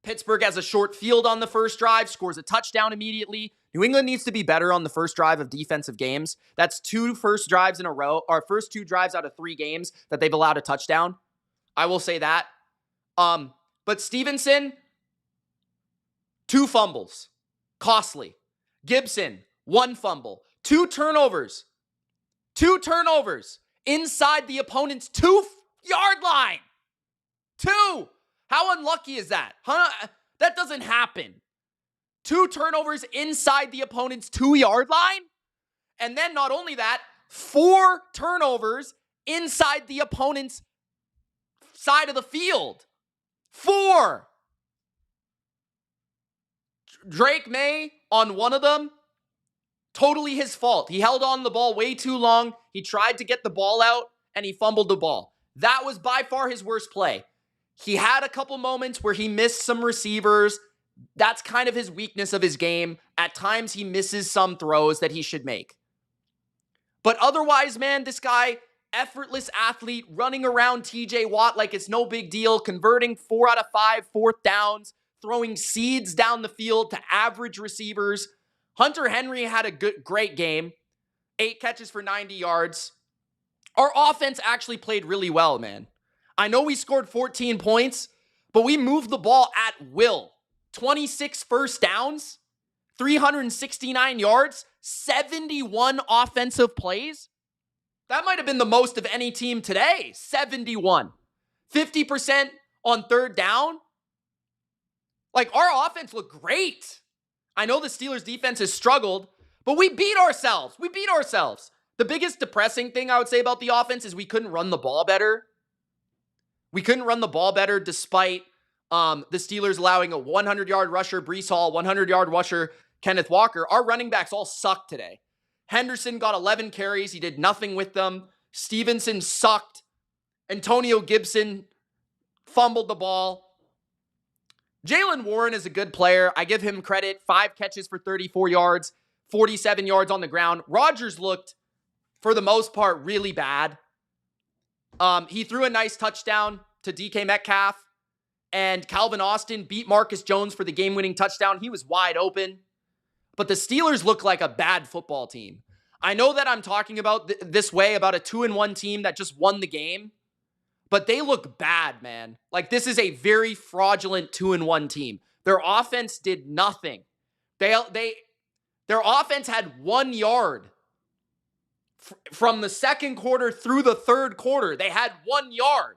Pittsburgh has a short field on the first drive, scores a touchdown immediately. New England needs to be better on the first drive of defensive games. That's first 2 drives in a row, or first 2 drives out of 3 games that they've allowed a touchdown. I will say that. But Stevenson, 2 fumbles. Costly. Gibson, 1 fumble. 2 turnovers. 2 turnovers inside the opponent's 2-yard line. 2. How unlucky is that? Huh? That doesn't happen. 2 turnovers inside the opponent's 2-yard line. And then not only that, 4 turnovers inside the opponent's side of the field. 4. Drake May on one of them, totally his fault. He held on the ball way too long. He tried to get the ball out and he fumbled the ball. That was by far his worst play. He had a couple moments where he missed some receivers. That's kind of his weakness of his game. At times he misses some throws that he should make. But otherwise, man, this guy, effortless athlete, running around TJ Watt like it's no big deal, converting 4 out of 5 fourth downs, throwing seeds down the field to average receivers. Hunter Henry had a great game. 8 catches for 90 yards. Our offense actually played really well, man. I know we scored 14 points, but we moved the ball at will. 26 first downs, 369 yards, 71 offensive plays. That might have been the most of any team today. 71. 50% on third down. Like, our offense looked great. I know the Steelers defense has struggled, but we beat ourselves. We beat ourselves. The biggest depressing thing I would say about the offense is we couldn't run the ball better. We couldn't run the ball better despite the Steelers allowing a 100-yard rusher, Breece Hall, 100-yard rusher, Kenneth Walker. Our running backs all sucked today. Henderson got 11 carries. He did nothing with them. Stevenson sucked. Antonio Gibson fumbled the ball. Jaylen Warren is a good player. I give him credit. 5 catches for 34 yards, 47 yards on the ground. Rodgers looked, for the most part, really bad. He threw a nice touchdown to DK Metcalf, and Calvin Austin beat Marcus Jones for the game-winning touchdown. He was wide open. But the Steelers look like a bad football team. I know that I'm talking about this way about a 2-1 team that just won the game, but they look bad, man. Like, this is a very fraudulent 2-1 team. Their offense did nothing. Their offense had 1 yard. From the second quarter through the third quarter, they had 1 yard.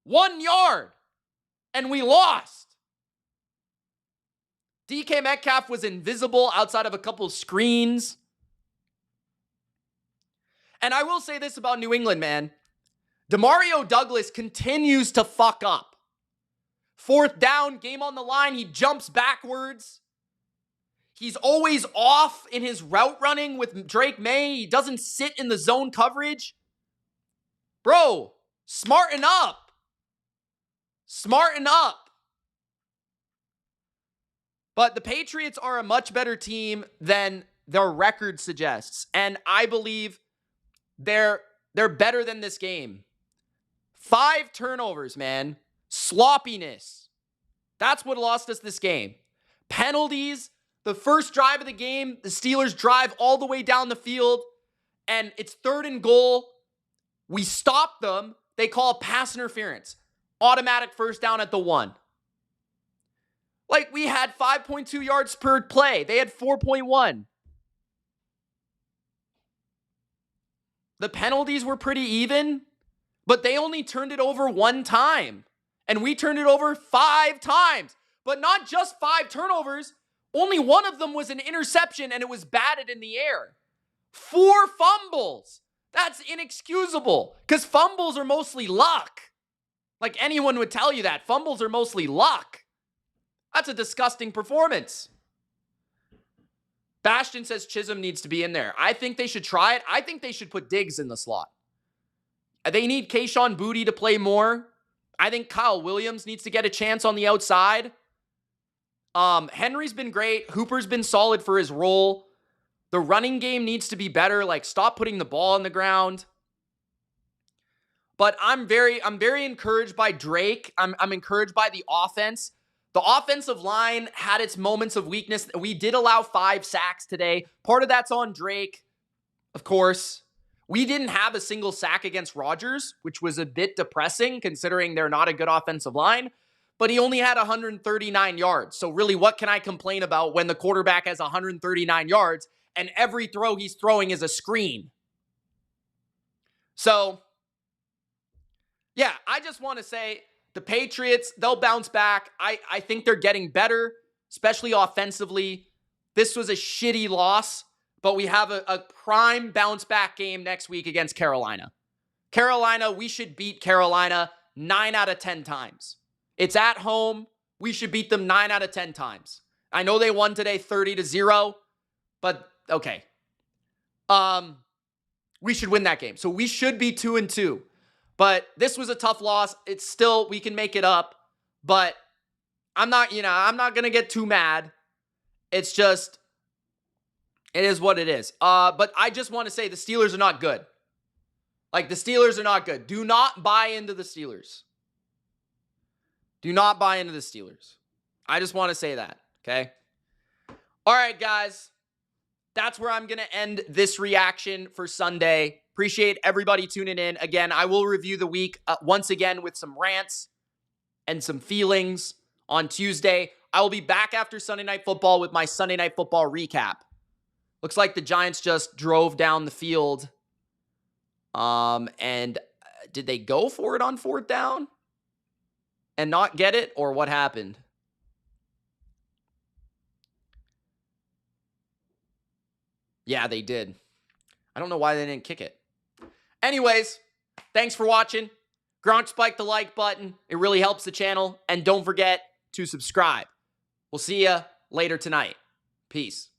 1 yard. And we lost. DK Metcalf was invisible outside of a couple screens. And I will say this about New England, man. Demario Douglas continues to fuck up. 4th down, game on the line, he jumps backwards. He's always off in his route running with Drake May. He doesn't sit in the zone coverage. Bro, smarten up. Smarten up. But the Patriots are a much better team than their record suggests. And I believe they're better than this game. 5 turnovers, man. Sloppiness. That's what lost us this game. Penalties. The first drive of the game, the Steelers drive all the way down the field, and it's 3rd and goal. We stop them. They call pass interference. Automatic first down at the 1. Like, we had 5.2 yards per play. They had 4.1. The penalties were pretty even, but they only turned it over 1 time. And we turned it over 5 times. But not just 5 turnovers. Only 1 of them was an interception, and it was batted in the air. 4 fumbles. That's inexcusable, because fumbles are mostly luck. Like, anyone would tell you that. Fumbles are mostly luck. That's a disgusting performance. Bastion says Chisholm needs to be in there. I think they should try it. I think they should put Diggs in the slot. They need Kayshon Boutte to play more. I think Kyle Williams needs to get a chance on the outside. Henry's been great. Hooper's been solid for his role. The running game needs to be better. Like, stop putting the ball on the ground. But I'm very encouraged by Drake. I'm encouraged by the offense. The offensive line had its moments of weakness. We did allow 5 sacks today. Part of that's on Drake, of course. We didn't have a single sack against Rodgers, which was a bit depressing considering they're not a good offensive line. But he only had 139 yards. So really, what can I complain about when the quarterback has 139 yards and every throw he's throwing is a screen? So, yeah, I just want to say the Patriots, they'll bounce back. I think they're getting better, especially offensively. This was a shitty loss, but we have a prime bounce back game next week against Carolina. Carolina, we should beat Carolina 9 out of 10 times. It's at home. We should beat them 9 out of 10 times. I know they won today 30-0, but okay. We should win that game. So we should be 2-2. But this was a tough loss. It's still, we can make it up, but I'm not going to get too mad. It's just, it is what it is. But I just want to say the Steelers are not good. Like, the Steelers are not good. Do not buy into the Steelers. Do not buy into the Steelers. I just want to say that, okay? All right, guys. That's where I'm going to end this reaction for Sunday. Appreciate everybody tuning in. Again, I will review the week once again with some rants and some feelings on Tuesday. I will be back after Sunday Night Football with my Sunday Night Football recap. Looks like the Giants just drove down the field. And did they go for it on 4th down and not get it, or what happened? Yeah, they did. I don't know why they didn't kick it. Anyways, thanks for watching. Gronk spike the like button. It really helps the channel. And don't forget to subscribe. We'll see you later tonight. Peace.